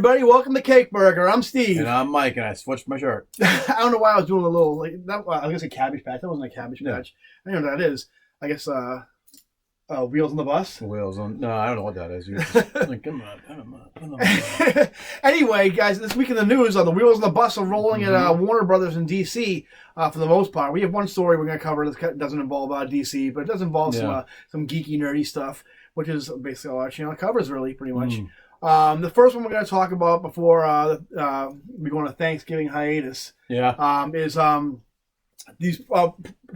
everybody. Welcome to Cake Burger. I'm Steve. And I'm Mike, and I switched my shirt. I don't know why I was doing a little, like, that, I was going to say Cabbage Patch. That wasn't a Cabbage Patch. I don't know what that is. I guess, Wheels on the Bus? Wheels on... No, I don't know what that is. You're just, like, come on. Anyway, guys, this week in the news, the Wheels on the Bus are rolling at Warner Brothers in D.C. For the most part. We have one story we're going to cover that doesn't involve D.C., but it does involve some geeky, nerdy stuff, which is basically all our channel covers, really, pretty much. The first one we're going to talk about before we go on a Thanksgiving hiatus is these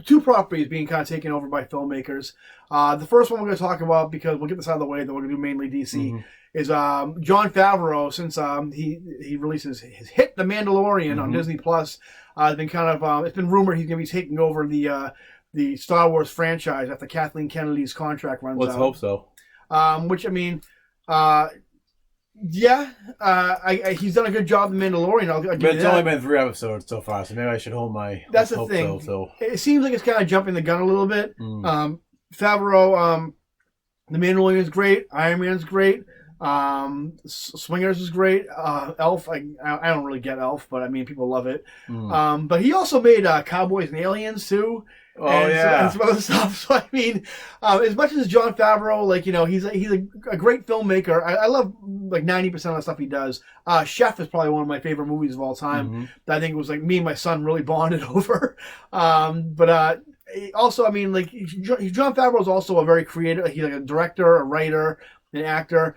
two properties being kind of taken over by filmmakers. The first one we're going to talk about, because we'll get this out of the way, though we're going to do mainly DC, is Jon Favreau, since he releases his hit The Mandalorian on Disney Plus. It's been kind of it's been rumored he's going to be taking over the Star Wars franchise after Kathleen Kennedy's contract runs out. Let's hope so. Which, I mean... he's done a good job in Mandalorian. I'll give you that. It's only been 3 episodes so far, so maybe I should hold my... That's the thing. So. It seems like it's kind of jumping the gun a little bit. Favreau, The Mandalorian is great. Iron Man's great. Swingers is great. Elf, I don't really get Elf, but I mean, people love it. But he also made Cowboys and Aliens, too. And some other stuff. So I mean, as much as Jon Favreau, like, you know, he's a great filmmaker. I love like 90% of the stuff he does. Chef is probably one of my favorite movies of all time. That I think was like me and my son really bonded over. Also, I mean, like, Jon Favreau is also a very creative. He's like a director, a writer, an actor.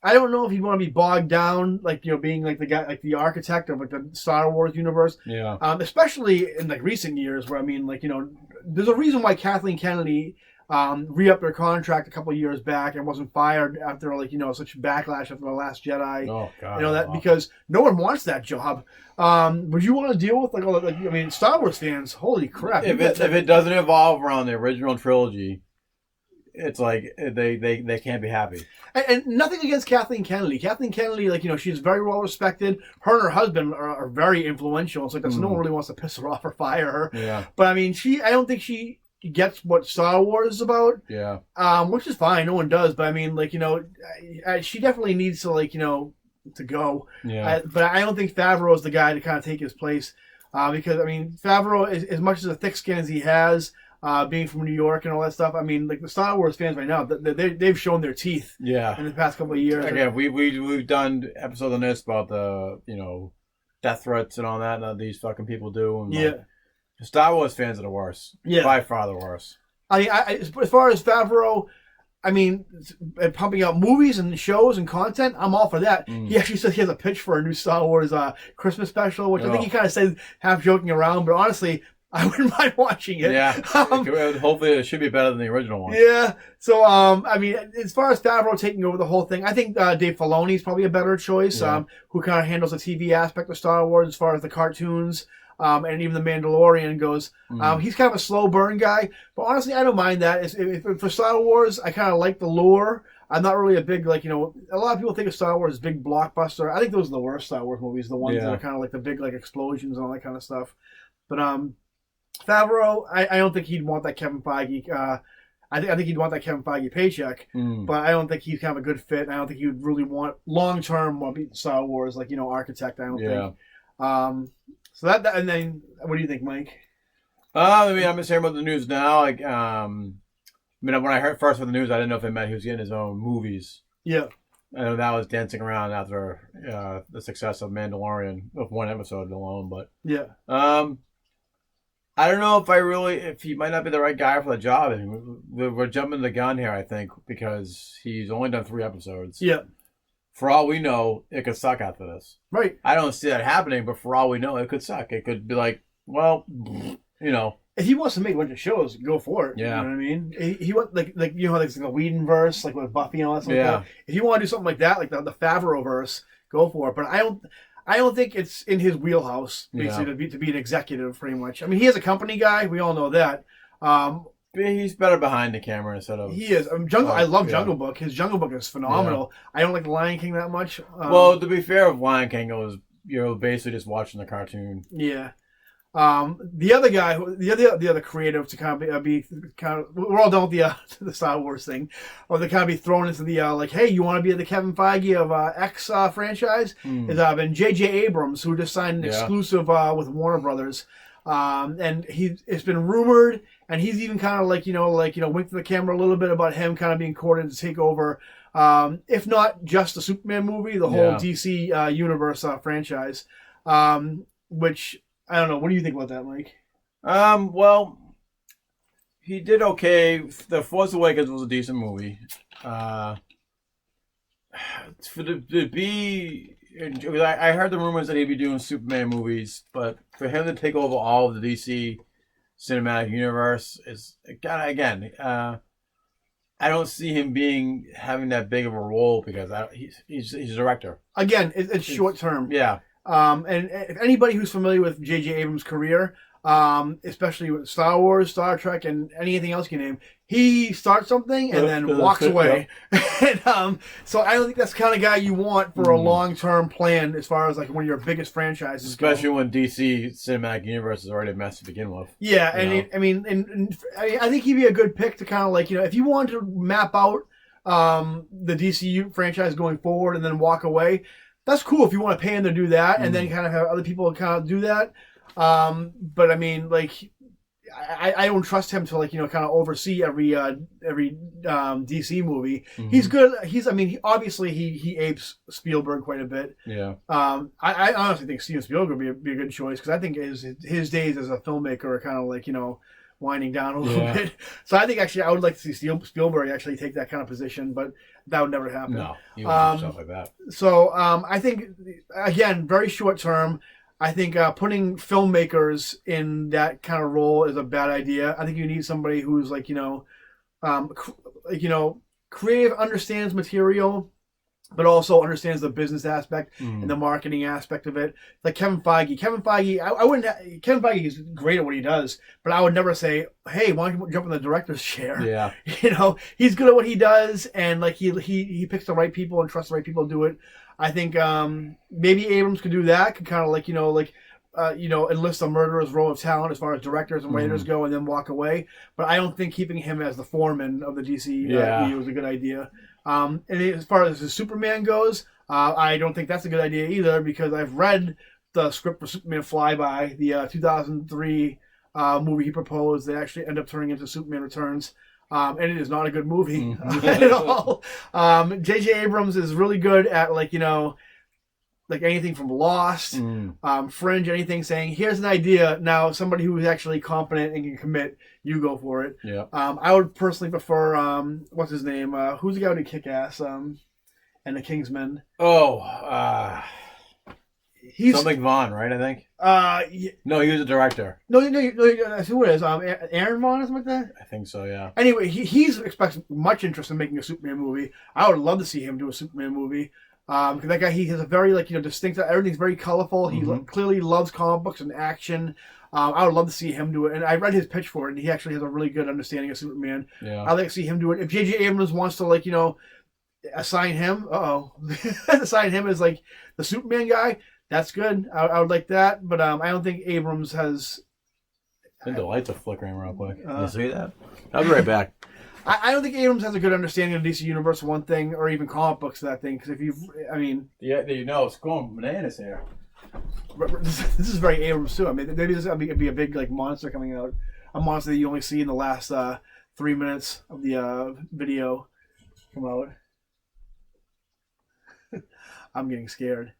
I don't know if he'd want to be bogged down, like, you know, being like the guy, like the architect of like the Star Wars universe. Especially in like recent years, where I mean, like, you know, there's a reason why Kathleen Kennedy re-upped her contract a couple of years back and wasn't fired after, like, you know, such backlash after The Last Jedi. Oh God! You know that because no one wants that job. Would you want to deal with like all the, I mean, Star Wars fans? Holy crap! If it doesn't evolve around the original trilogy, it's like they can't be happy. And nothing against Kathleen Kennedy. Kathleen Kennedy, like, you know, she's very well respected. Her and her husband are very influential. It's like no one really wants to piss her off or fire her. Yeah. But I mean, I don't think she gets what Star Wars is about. Yeah. Which is fine. No one does. But I mean, like, you know, she definitely needs to, like, you know, to go. Yeah. But I don't think Favreau is the guy to kind of take his place. Because I mean, Favreau, as much as a thick skin as he has, being from New York and all that stuff. I mean, like the Star Wars fans right now, they've shown their teeth. In the past couple of years. Again, we've done episodes on this about the, you know, death threats and all that these fucking people do. And like, Star Wars fans are the worst. By far the worst. I mean, as far as Favreau, I mean, pumping out movies and shows and content, I'm all for that. He actually said he has a pitch for a new Star Wars Christmas special, which I think he kind of said half joking around, but honestly, I wouldn't mind watching it. Hopefully it should be better than the original one. So, I mean, as far as Favreau taking over the whole thing, I think Dave Filoni is probably a better choice, who kind of handles the TV aspect of Star Wars as far as the cartoons, and even The Mandalorian goes. He's kind of a slow burn guy, but honestly, I don't mind that. If for Star Wars, I kind of like the lore. I'm not really a big, like, you know, a lot of people think of Star Wars as big blockbuster. I think those are the worst Star Wars movies, the ones that are kind of like the big, like, explosions and all that kind of stuff. But, Favreau, I don't think he'd want that Kevin Feige. I think he'd want that Kevin Feige paycheck, but I don't think he's kind of a good fit. And I don't think he would really want long term be Star Wars, like, you know, architect. I don't think. So that and then what do you think, Mike? I mean, I'm just hearing about the news now. Like, I mean, when I heard first about the news, I didn't know if it meant he was getting his own movies. I know that was dancing around after the success of Mandalorian, of one episode alone, but I don't know if he might not be the right guy for the job. I mean, we're jumping the gun here, I think, because he's only done 3 episodes. For all we know, it could suck after this. I don't see that happening, but for all we know, it could suck. It could be like, well, you know. If he wants to make a bunch of shows, go for it. You know what I mean? He wants, like, you know, like the Whedon-verse, like with Buffy and all that stuff. Like that. If you want to do something like that, like the Favreau-verse, go for it. But I don't think it's in his wheelhouse, basically, to be an executive, pretty much. I mean, he is a company guy. We all know that. He's better behind the camera instead of... He is. I love Jungle Book. His Jungle Book is phenomenal. I don't like The Lion King that much. Well, to be fair, with Lion King, you're basically just watching the cartoon. The other guy, the other creative to kind of be kind of, we're all done with the Star Wars thing, or they kind of be thrown into the like, hey, you want to be the Kevin Feige of X franchise? Has been J.J. Abrams, who just signed an exclusive with Warner Brothers, and it's been rumored, and he's even kind of winked to the camera a little bit about him kind of being courted to take over, if not just the Superman movie, the whole DC universe franchise, which. I don't know. What do you think about that, Mike? Well, he did okay. The Force Awakens was a decent movie. I heard the rumors that he'd be doing Superman movies, but for him to take over all of the DC cinematic universe is again. I don't see him having that big of a role because he's a director. Again, it's short term. Yeah. And if anybody who's familiar with J.J. Abrams' career, especially with Star Wars, Star Trek, and anything else you name, he starts something and then walks away. And, so I don't think that's the kind of guy you want for a long-term plan as far as like one of your biggest franchises. Especially when DC Cinematic Universe is already a mess to begin with. Yeah, and I think he'd be a good pick to kind of like, if you wanted to map out the DCU franchise going forward and then walk away, that's cool if you want to pay him to do that, and then kind of have other people kind of do that. But I mean, like, I don't trust him to kind of oversee every DC movie. He's good. Obviously he apes Spielberg quite a bit. Yeah. I honestly think Steven Spielberg would be a good choice because I think his days as a filmmaker are kind of winding down a little bit. So I think actually I would like to see Spielberg actually take that kind of position, but that would never happen. No, he wouldn't do stuff like that. So I think, again, very short term, I think putting filmmakers in that kind of role is a bad idea. I think you need somebody who's creative, understands material, but also understands the business aspect and the marketing aspect of it. Like Kevin Feige. Kevin Feige is great at what he does, but I would never say, hey, why don't you jump in the director's chair? Yeah. He's good at what he does, and he picks the right people and trusts the right people to do it. I think maybe Abrams could do that, could kind of enlist a murderer's row of talent as far as directors and writers go, and then walk away. But I don't think keeping him as the foreman of the DCEU is a good idea. And as far as the Superman goes, I don't think that's a good idea either because I've read the script for Superman Flyby, the 2003 movie he proposed that actually ended up turning into Superman Returns. And it is not a good movie at all. J.J. Abrams is really good at anything from Lost, Fringe, anything saying, here's an idea. Now, somebody who is actually competent and can commit, you go for it. Yeah. I would personally prefer, what's his name? Who's the guy who did Kick-Ass and the Kingsman? He's something Vaughn, right, I think? No, he was a director. No, that's who it is. Aaron Vaughn or something like that? I think so, yeah. Anyway, he expects much interest in making a Superman movie. I would love to see him do a Superman movie. Because that guy, he has a very distinct. Everything's very colorful. He clearly loves comic books and action. I would love to see him do it. And I read his pitch for it, and he actually has a really good understanding of Superman. Yeah. I'd like to see him do it. If J.J. Abrams wants to assign him, assign him as the Superman guy, that's good. I would like that. But I don't think Abrams has. I think the lights are flickering real quick. You see that? I'll be right back. I don't think Abrams has a good understanding of DC Universe, one thing, or even comic books, that thing. Because yeah, it's going bananas here. This is very Abrams too. I mean, maybe this would be a big monster coming out, a monster that you only see in the last 3 minutes of the video come out. I'm getting scared.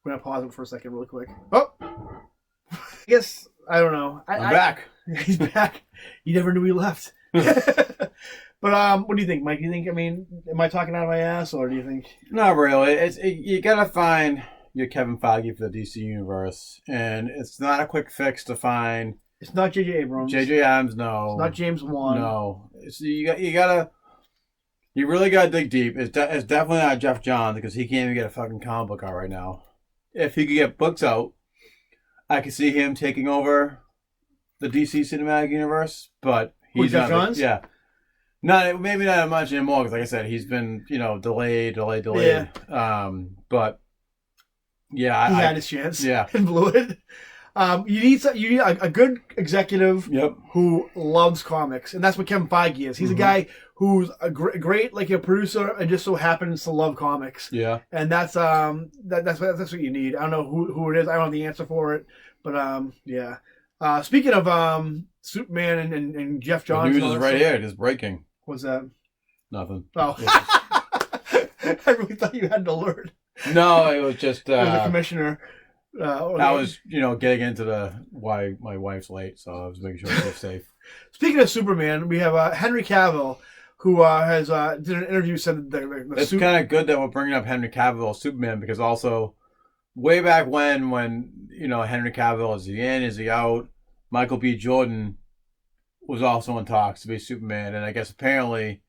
We're gonna pause it for a second, really quick. Oh, I guess I don't know. I'm back. He's back. You never knew he left. But what do you think, Mike? Do you think? Am I talking out of my ass, or do you think? Not really. You gotta find your Kevin Feige for the DC universe, and it's not a quick fix to find. It's not J.J. Abrams. J.J. Abrams, no. It's not James Wan. No. You really gotta dig deep. It's definitely not Jeff Johns because he can't even get a fucking comic book out right now. If he could get books out, I could see him taking over the DC cinematic universe, but he's Jeff Johns? Yeah. Maybe not much anymore because, like I said, he's been delayed. Yeah. But yeah, he had his chance. Yeah, and blew it. You need a good executive who loves comics, and that's what Kevin Feige is. He's a guy who's a great like a producer and just so happens to love comics. Yeah, and that's what you need. I don't know who it is. I don't have the answer for it, but yeah. Speaking of Superman and Jeff Johns, the news is right here. It is breaking. What's that? Nothing. Oh, I really thought you had an alert. No, it was just the commissioner. I was, getting into why my wife's late, so I was making sure she's safe. Speaking of Superman, we have Henry Cavill, who has did an interview. Said it's kind of good that we're bringing up Henry Cavill as Superman because also way back when Henry Cavill is he in, is he out? Michael B. Jordan was also in talks to be Superman, and I guess apparently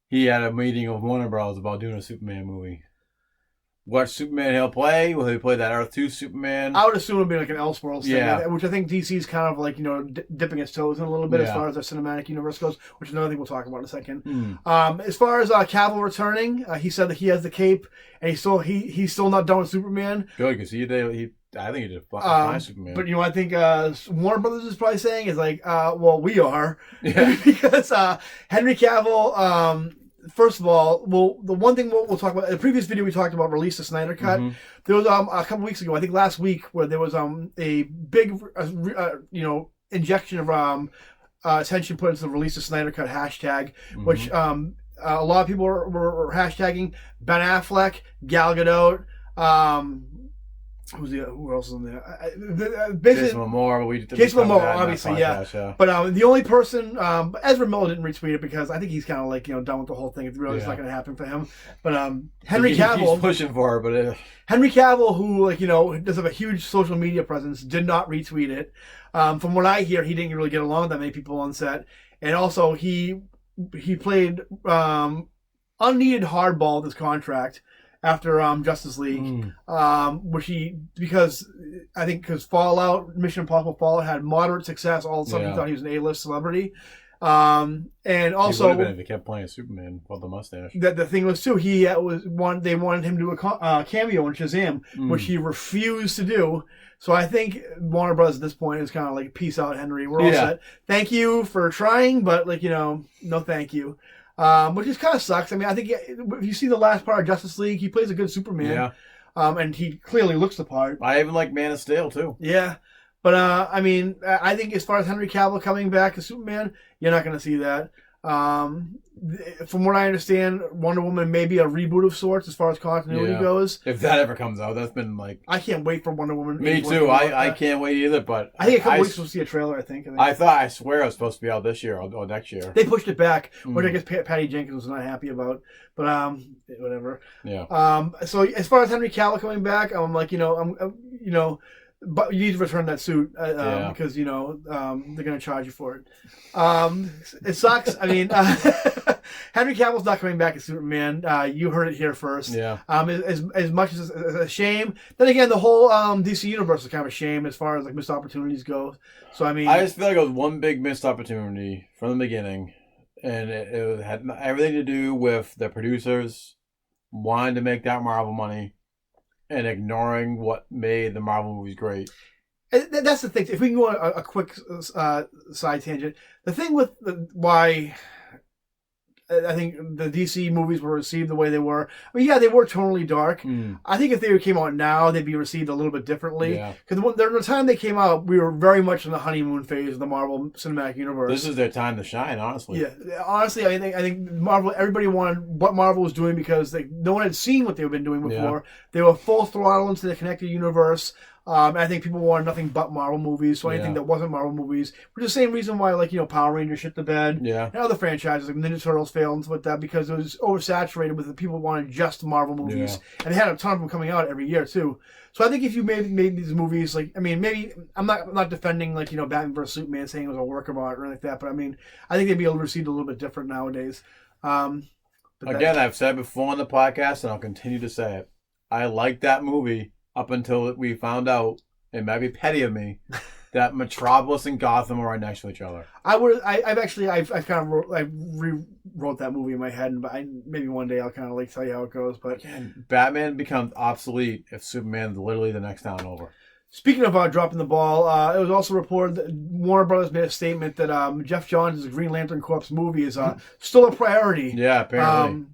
he had a meeting with Warner Bros. About doing a Superman movie. What Superman he'll play? Will he play that Earth 2 Superman? I would assume it'll be like an Elseworlds thing, which I think DC is kind of like, dipping its toes in a little bit as far as their cinematic universe goes, which is another thing we'll talk about in a second. As far as Cavill returning, he said that he has the cape, and he's still not done with Superman. Good, because I think he did fine Superman. But I think Warner Brothers is probably saying is like, well, we are. Yeah. Because Henry Cavill... First of all, the one thing we'll talk about, in the previous video we talked about release the Snyder Cut. There was a couple weeks ago, I think last week, where there was a big injection of attention put into the release the Snyder Cut hashtag, which a lot of people were hashtagging Ben Affleck, Gal Gadot, who else is in there? Jason Momoa. Jason Momoa, obviously, yeah. But the only person, Ezra Miller didn't retweet it because I think he's kind of like done with the whole thing. It's really just not going to happen for him. But Henry Cavill, he's pushing for it. But Henry Cavill, who does have a huge social media presence, did not retweet it. From what I hear, he didn't really get along with that many people on set, and also he played unneeded hardball with his contract after Justice League, because Fallout, Mission Impossible Fallout had moderate success. All of a sudden, he thought he was an A-list celebrity, and also he would have been if he kept playing Superman with the mustache. The thing was too, they wanted him to do a cameo in Shazam, which he refused to do. So I think Warner Bros. At this point is kind of like, peace out, Henry. We're all set. Thank you for trying, but no, thank you. Which just kind of sucks. I mean, I think if you see the last part of Justice League, he plays a good Superman. Yeah. And he clearly looks the part. I even like Man of Steel, too. Yeah. But, I mean, I think as far as Henry Cavill coming back as Superman, you're not going to see that. From what I understand, Wonder Woman may be a reboot of sorts as far as continuity goes. If that ever comes out, that's been like... I can't wait for Wonder Woman. Me too. I can't wait either, but... I think a couple weeks we'll see a trailer, I think. I swear it was supposed to be out this year or next year. They pushed it back, which I guess Patty Jenkins was not happy about. But, whatever. Yeah. So as far as Henry Cavill coming back, I'm like, but you need to return that suit because they're going to charge you for it. It sucks. I mean, Henry Cavill's not coming back as Superman. You heard it here first. Yeah. As much as a shame. Then again, the whole DC universe is kind of a shame as far as like missed opportunities go. So I mean, I just feel like it was one big missed opportunity from the beginning, and it had everything to do with the producers wanting to make that Marvel money. And ignoring what made the Marvel movies great. And that's the thing. If we can go on a quick side tangent, the thing with why I think the DC movies were received the way they were. I mean, they were tonally dark. I think if they came out now, they'd be received a little bit differently. Because during the time they came out, we were very much in the honeymoon phase of the Marvel Cinematic Universe. This is their time to shine, honestly. Yeah, honestly, I think Marvel. Everybody wanted what Marvel was doing because no one had seen what they've been doing before. They were full throttle into the connected universe. I think people wanted nothing but Marvel movies, so anything that wasn't Marvel movies, which is the same reason why, Power Rangers shit the bed, and other franchises like Ninja Turtles failed with that because it was oversaturated with the people who wanted just Marvel movies, and they had a ton of them coming out every year too. So I think if you made these movies, maybe I'm not defending Batman vs Superman, saying it was a work of art or anything like that, but I mean I think they'd be able to receive a little bit different nowadays. Again, I've said before on the podcast, and I'll continue to say it. I like that movie. Up until we found out, it might be petty of me, that Metropolis and Gotham are right next to each other. I've kind of rewrote that movie in my head, but maybe one day I'll kind of tell you how it goes. But again, Batman becomes obsolete if Superman's literally the next town over. Speaking of dropping the ball, it was also reported that Warner Brothers made a statement that Jeff Johns' Green Lantern Corps movie is still a priority. Yeah, apparently.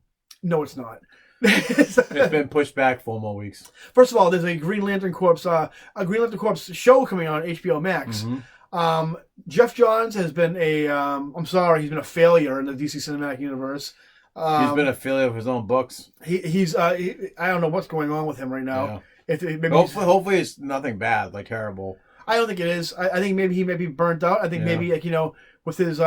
No, it's not. It's been pushed back 4 more weeks. First of all, there's a Green Lantern Corps show coming on HBO Max. Mm-hmm. Jeff Johns has been he's been a failure in the DC Cinematic Universe. He's been a failure of his own books. I don't know what's going on with him right now. Yeah. Hopefully it's nothing bad, like terrible. I don't think it is. I think maybe he may be burnt out. I think maybe with his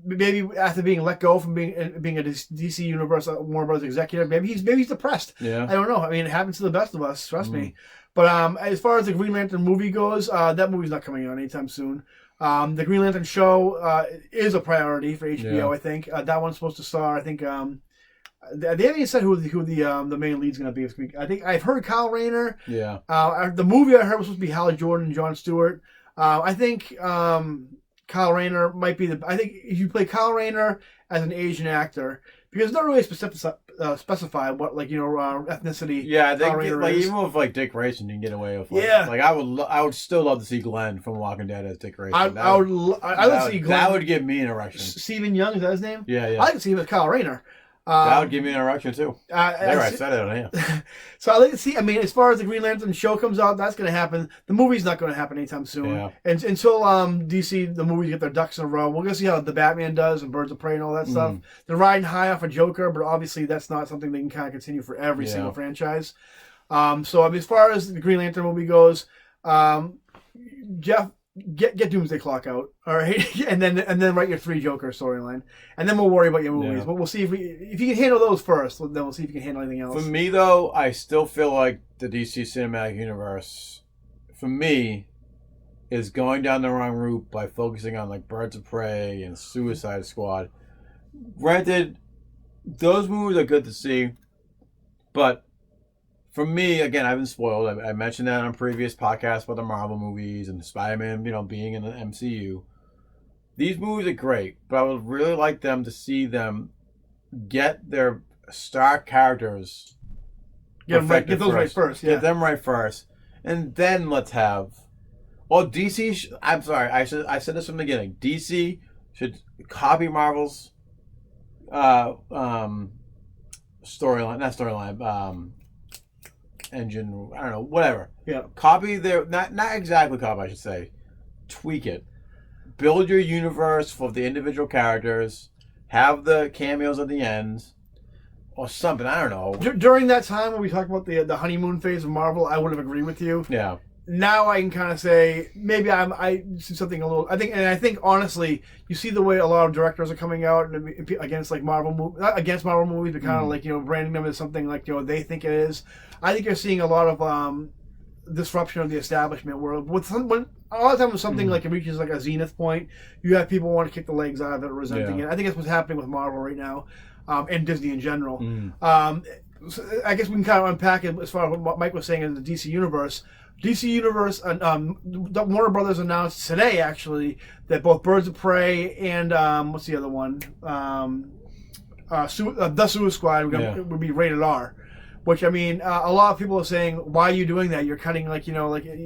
maybe after being let go from being a DC Universe Warner Bros. Executive, maybe he's depressed. Yeah. I don't know. I mean, it happens to the best of us. Trust me. But as far as the Green Lantern movie goes, that movie's not coming out anytime soon. The Green Lantern show is a priority for HBO. Yeah. I think that one's supposed to star. I think. They haven't even said who the main lead's going to be. I think I've heard Kyle Rayner. Yeah. The movie I heard was supposed to be Hal Jordan and Jon Stewart. I think Kyle Rayner might be I think if you play Kyle Rayner as an Asian actor, because it's not really specified what ethnicity. Yeah, even with Dick Grayson, you can get away with. I would still love to see Glenn from Walking Dead as Dick Grayson. I would see Glenn. That would give me an erection. Stephen Young, is that his name? Yeah. I could see him as Kyle Rayner. That would give me an erection too. There, I said it on here. So I like to see. I mean, as far as the Green Lantern show comes out, that's going to happen. The movie's not going to happen anytime soon. Yeah. And until DC, the movies get their ducks in a row, we're going to see how the Batman does and Birds of Prey and all that stuff. They're riding high off a Joker, but obviously that's not something they can kind of continue for every single franchise. So I mean, as far as the Green Lantern movie goes, Jeff. Get Doomsday Clock out, all right, and then write your 3 Joker storyline, and then we'll worry about your movies. But we'll see if you can handle those first. Then we'll see if you can handle anything else. For me, though, I still feel like the DC Cinematic Universe, for me, is going down the wrong route by focusing on Birds of Prey and Suicide Squad. Granted, those movies are good to see, but. For me, again, I've been spoiled. I mentioned that on previous podcasts about the Marvel movies and Spider-Man, being in the MCU. These movies are great, but I would really like them to see them get their star characters. Get those right first. Yeah. Get them right first, and then let's have. Well, DC. I'm sorry. I said this from the beginning. DC should copy Marvel's storyline. Not storyline. Engine, I don't know, whatever. Yeah. Copy their not exactly copy, I should say. Tweak it. Build your universe for the individual characters. Have the cameos at the end, or something. I don't know. During that time when we talked about the honeymoon phase of Marvel, I would have agreed with you. Yeah. Now I can kind of say maybe I see something a little. I think honestly, you see the way a lot of directors are coming out against Marvel movies, not against Marvel movies, but kind of branding them as something they think it is. I think you're seeing a lot of disruption of the establishment world. When a lot of times when something it reaches a zenith point, you have people want to kick the legs out of it, resenting it. I think that's what's happening with Marvel right now, and Disney in general. So I guess we can kind of unpack it as far as what Mike was saying in the DC Universe. DC Universe, Warner Brothers announced today, actually, that both Birds of Prey and, what's the other one? The Suicide Squad would be rated R. Which, I mean, a lot of people are saying, why are you doing that? You're cutting,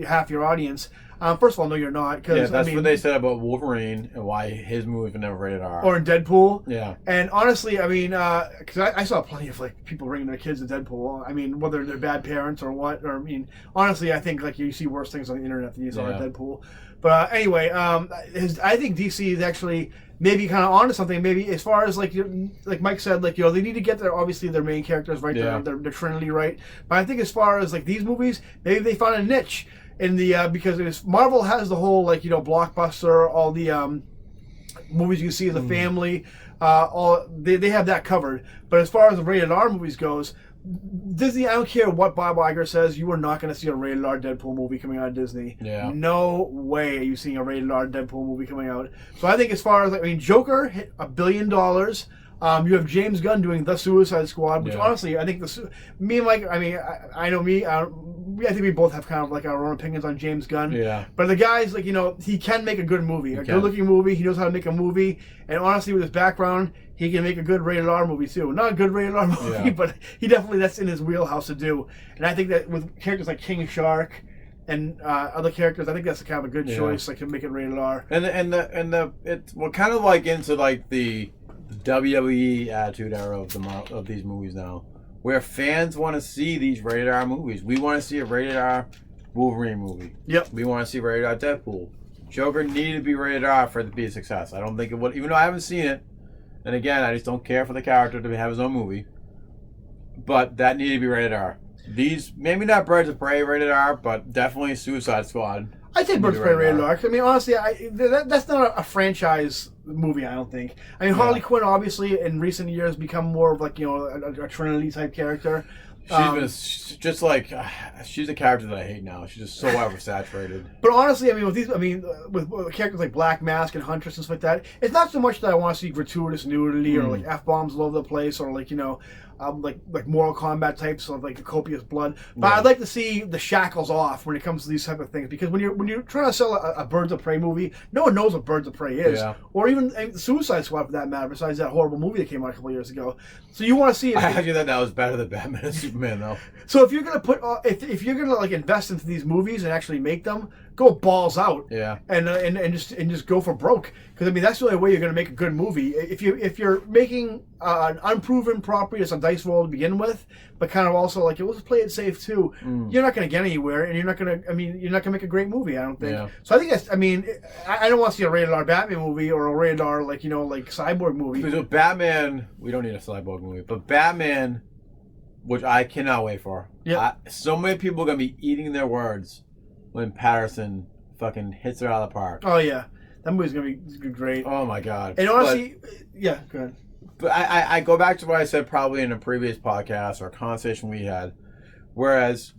half your audience. First of all, no, you're not. That's what they said about Wolverine and why his movies were never rated R. Or in Deadpool. Yeah. And honestly, I mean, because I saw plenty of people bringing their kids to Deadpool. I mean, whether they're bad parents or what. Or I mean, honestly, I think you see worse things on the internet than you saw in Deadpool. But anyway, I think DC is actually maybe kind of onto something. Maybe as far as like Mike said, they need to get their main characters right, their Trinity right. But I think as far as these movies, maybe they found a niche. In the because Marvel has the whole blockbuster, all the movies you see as a family, all they have that covered. But as far as the rated R movies goes, Disney, I don't care what Bob Iger says, you are not going to see a rated R Deadpool movie coming out of Disney. Yeah. No way are you seeing a rated R Deadpool movie coming out. So I think as far as Joker hit $1 billion. You have James Gunn doing The Suicide Squad, which honestly, I think me and Mike, I mean, I know me, I think we both have kind of our own opinions on James Gunn. Yeah. But the guy's he can make a good movie, a good-looking movie. He knows how to make a movie, and honestly, with his background, he can make a good rated R movie too. Not a good rated R movie, but he definitely that's in his wheelhouse to do. And I think that with characters like King Shark and other characters. I think that's kind of a good choice. Like to make it rated R. We're kind of like into like the WWE attitude era of these movies now, where fans want to see these rated R movies. We want to see a rated R Wolverine movie. Yep. We want to see rated R Deadpool. Joker needed to be rated R for it to be a success. I don't think it would, even though I haven't seen it. And again, I just don't care for the character to have his own movie. But that needed to be rated R. These, maybe not Birds of Prey rated R, but definitely Suicide Squad. I'd say Birds of Prey rated R. I mean, honestly, that's not a franchise movie, I don't think. I mean, Harley Quinn, obviously, in recent years, become more of like, a Trinity-type character. She's just like, she's a character that I hate now. She's just so oversaturated. But honestly, I mean, with characters like Black Mask and Huntress and stuff like that, it's not so much that I want to see gratuitous nudity or like F-bombs all over the place or like, like Mortal Kombat types of like copious blood. But I'd like to see the shackles off when it comes to these type of things, because when you're trying to sell a Birds of Prey movie, no one knows what Birds of Prey is, or even Suicide Squad for that matter. Besides that horrible movie that came out a couple of years ago, so you want to see. I actually thought that was better than Batman and Superman, though. So if you're gonna put if you're gonna like invest into these movies and actually make them, go balls out, and just go for broke. Because I mean that's the only way you're gonna make a good movie. If you're making an unproven property that's a dice roll to begin with, but kind of also like let's play it safe too. You're not gonna get anywhere, and you're not gonna make a great movie. I don't think. Yeah. So I think that's. I mean, I don't want to see a rated R Batman movie or a rated R like Cyborg movie. Because with Batman, we don't need a Cyborg movie, but Batman, which I cannot wait for. Yeah. So many people are gonna be eating their words when Patterson fucking hits it out of the park. Oh yeah, that movie's gonna be great. Oh my god. And honestly, go ahead. But I go back to what I said probably in a previous podcast or a conversation we had, whereas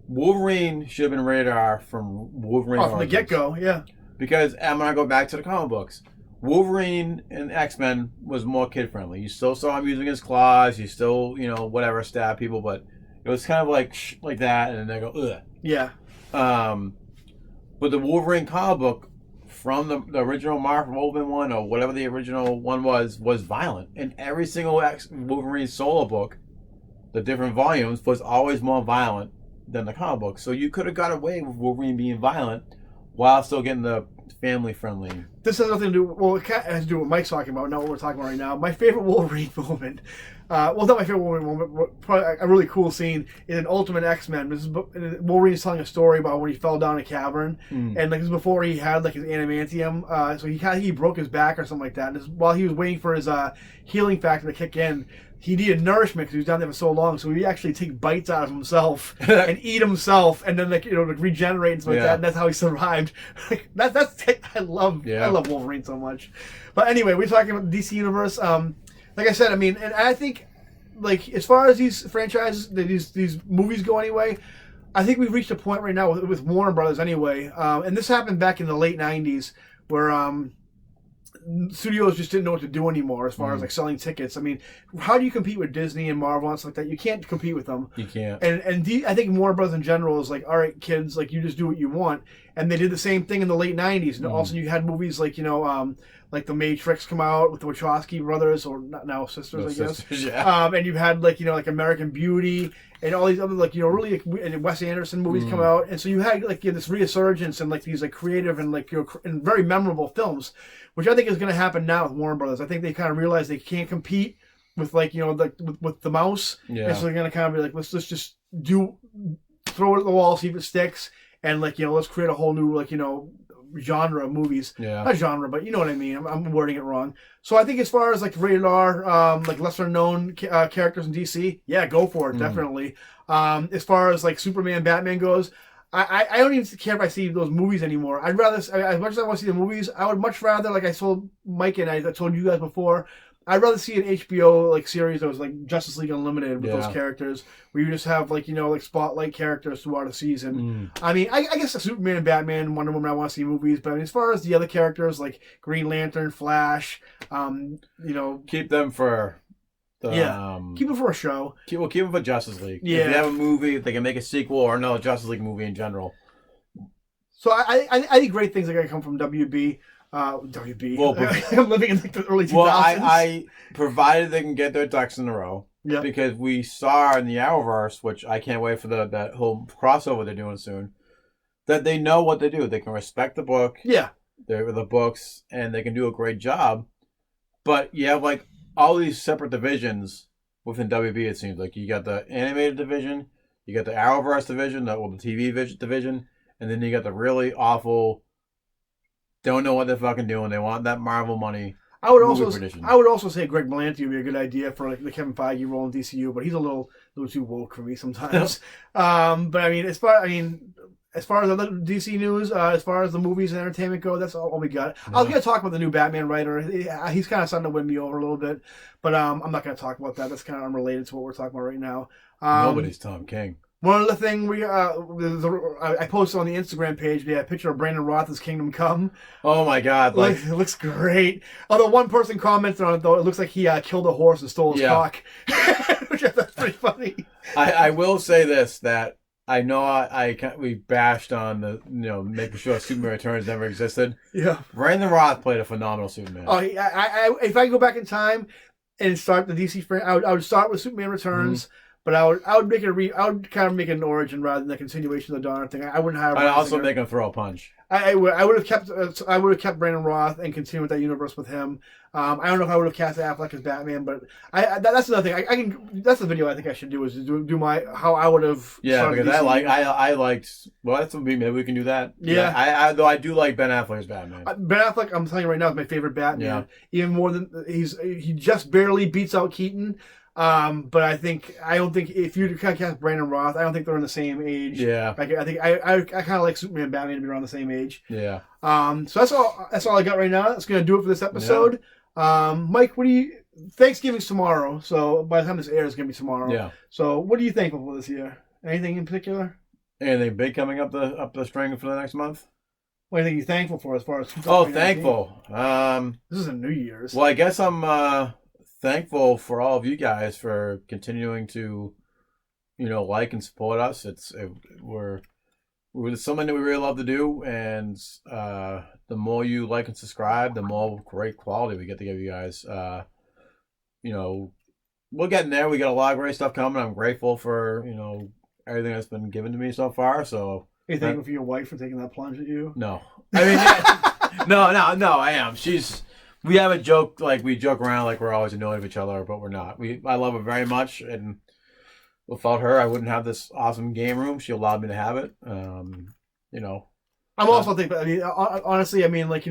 Wolverine should have been rated R from Wolverine. From the get-go, yeah. Because I'm gonna go back to the comic books. Wolverine and X-Men was more kid-friendly. You still saw him using his claws. You still, whatever, stab people, but it was kind of like that, and then they go, ugh. Yeah. But the Wolverine comic book from the original Mark Wolfman one or whatever the original one was violent. And every single Wolverine solo book, the different volumes, was always more violent than the comic book. So you could have got away with Wolverine being violent while still getting the family-friendly. This has nothing to do. Well, it has to do with what Mike's talking about, not what we're talking about right now. My favorite Wolverine moment. Well, not my favorite Wolverine moment, but probably a really cool scene is in Ultimate X-Men. Wolverine's telling a story about when he fell down a cavern, and like this is before he had like his adamantium. So he broke his back or something like that. And while he was waiting for his healing factor to kick in, he needed nourishment because he was down there for so long. So he actually take bites out of himself and eat himself, and then regenerate and stuff like that. And that's how he survived. I love Wolverine so much. But anyway, we're talking about the DC universe. Like I said, I mean, and I think like as far as these franchises, these movies go anyway, I think we've reached a point right now with Warner Brothers anyway. And this happened back in the late '90s where studios just didn't know what to do anymore as far as like selling tickets. I mean, how do you compete with Disney and Marvel and stuff like that? You can't compete with them. You can't. And I think Warner Brothers in general is like, all right, kids, like you just do what you want. And they did the same thing in the late '90s. And also you had movies like like The Matrix come out with the Wachowski brothers, or not now sisters, I guess. Sisters, yeah. And you've had like like American Beauty and all these other like really and Wes Anderson movies come out, and so you had like this resurgence and like these like creative and like and very memorable films, which I think is going to happen now with Warner Brothers. I think they kind of realize they can't compete with like with the mouse, and so they're going to kind of be like, let's just throw it at the wall, see if it sticks, and like let's create a whole new like genre of movies. Not genre, but you know what I mean. I'm wording it wrong. So I think as far as like rated R, like lesser known characters in DC, go for it, definitely. As far as like Superman, Batman goes, I don't even care if I see those movies anymore. I'd rather, as much as I want to see the movies, I would much rather, like I told Mike and I told you guys before, I'd rather see an HBO like series that was like Justice League Unlimited with those characters, where you just have like like spotlight characters throughout a season. I mean, I guess Superman and Batman, Wonder Woman, I want to see movies, but I mean, as far as the other characters like Green Lantern, Flash, keep them for keep them for a show. Keep them for Justice League. Yeah. If you have a movie, they can make a sequel or another Justice League movie in general. So I think great things are going to come from WB. WB. Well, I'm living in like the early 2000s. Well, I provided they can get their ducks in a row. Yeah. Because we saw in the Favreau-verse, which I can't wait for that whole crossover they're doing soon. that they know what they do. They can respect the book. Yeah. They're the books, and they can do a great job. But you have like all these separate divisions within WB. It seems like you got the animated division, you got the Arrowverse division, the TV division, and then you got the really awful. Don't know what they're fucking doing. They want that Marvel money. I would also say Greg Berlanti would be a good idea for like the Kevin Feige role in DCU, but he's a little too woke for me sometimes. But I mean, as far as the DC news, as far as the movies and entertainment go, that's all we got. Yeah. I was going to talk about the new Batman writer. He's kind of starting to win me over a little bit, but I'm not going to talk about that. That's kind of unrelated to what we're talking about right now. Nobody's Tom King. One other thing I posted on the Instagram page, we had a picture of Brandon Roth's Kingdom Come. Oh my God! It looks great. Although one person commented on it, though, it looks like he killed a horse and stole his cock, which I thought pretty funny. I will say this, that I know we bashed on the making sure Superman Returns never existed. Yeah, Brandon Roth played a phenomenal Superman. Oh, if I go back in time and start the DC frame, I would start with Superman Returns. Mm-hmm. But I would make it I would kind of make it an origin rather than a continuation of the Donner thing. I wouldn't hire. I'd also make him throw a punch. I would have kept Brandon Roth and continued with that universe with him. I don't know if I would have cast Affleck as Batman, but that's another thing. I can. That's the video I think I should do is do my how I would have. Yeah, because I liked. Well, that's what maybe we can do that. Yeah. Though I do like Ben Affleck as Batman. Ben Affleck, I'm telling you right now, is my favorite Batman. Yeah. Even more than he just barely beats out Keaton. But I don't think if you kind of cast Brandon Roth, I don't think they're in the same age. Yeah. Like I think I kind of like Superman and Batman to be around the same age. Yeah. So that's all I got right now. That's gonna do it for this episode. Yeah. Mike, Thanksgiving's tomorrow, so by the time this airs, it's gonna be tomorrow. Yeah. So what are you thankful for this year? Anything in particular? Anything big coming up the string for the next month? What do you think you're thankful for as far as? Thankful. This isn't New Year's. Well, I guess I'm thankful for all of you guys for continuing to, like and support us. We're something that we really love to do, and the more you like and subscribe, the more great quality we get to give you guys. We're getting there. We got a lot of great stuff coming. I'm grateful for everything that's been given to me so far. So, are you thankful for your wife for taking that plunge at you? No, I mean, no. I am. We have a joke, like we joke around like we're always annoyed with each other, but we're not. I love her very much, and without her, I wouldn't have this awesome game room. She allowed me to have it. I'm also thinking, I mean, honestly, I mean, like,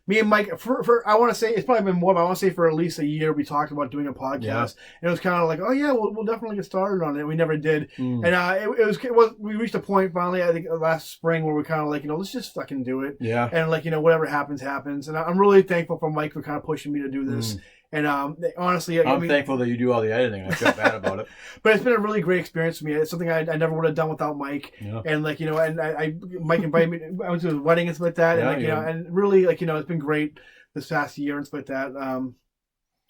me and Mike, for I want to say, it's probably been more, but I want to say for at least a year, we talked about doing a podcast. Yeah. And it was kind of like, oh, yeah, we'll definitely get started on it. We never did. Mm. And it was we reached a point finally, I think, last spring where we kind of like, let's just fucking do it. Yeah. And like, whatever happens, happens. And I'm really thankful for Mike for kind of pushing me to do this. Mm. And honestly, I'm thankful that you do all the editing. I feel bad about it, but it's been a really great experience for me. It's something I never would have done without Mike. Yeah. And like and Mike invited me. I went to his wedding and stuff like that. And and really it's been great this past year and stuff like that.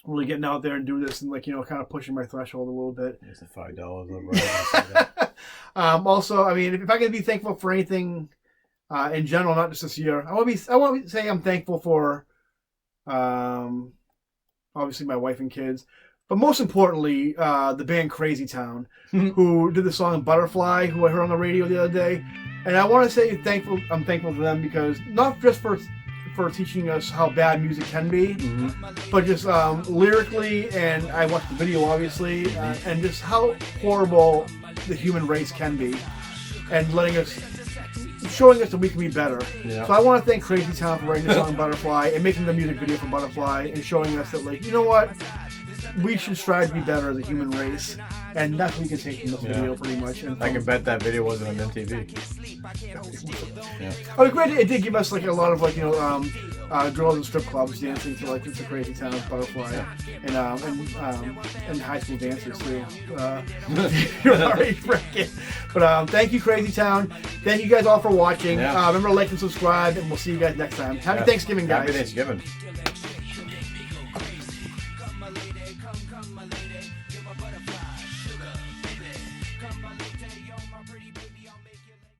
Really getting out there and do this and kind of pushing my threshold a little bit. It's $5 over. Also, I mean, if I can be thankful for anything in general, not just this year, I want to say I'm thankful for. Obviously my wife and kids, but most importantly, the band Crazy Town, who did the song Butterfly, who I heard on the radio the other day. And I want to say I'm thankful to them because not just for teaching us how bad music can be, but just lyrically, and I watched the video obviously, and just how horrible the human race can be, and showing us that we can be better. Yeah. So I want to thank Crazy Town for writing the song Butterfly and making the music video for Butterfly and showing us that, like, you know what? We should strive to be better as a human race. And that's what we can take from this video, pretty much. And I can bet that video wasn't on MTV. Yeah. Oh, great! It did give us like a lot of girls in strip clubs dancing to like "It's a Crazy Town" of Butterfly, and high school dancers too. You're already freaking. But thank you, Crazy Town. Thank you guys all for watching. Yeah. Remember to like and subscribe, and we'll see you guys next time. Happy Thanksgiving, guys. Happy Thanksgiving.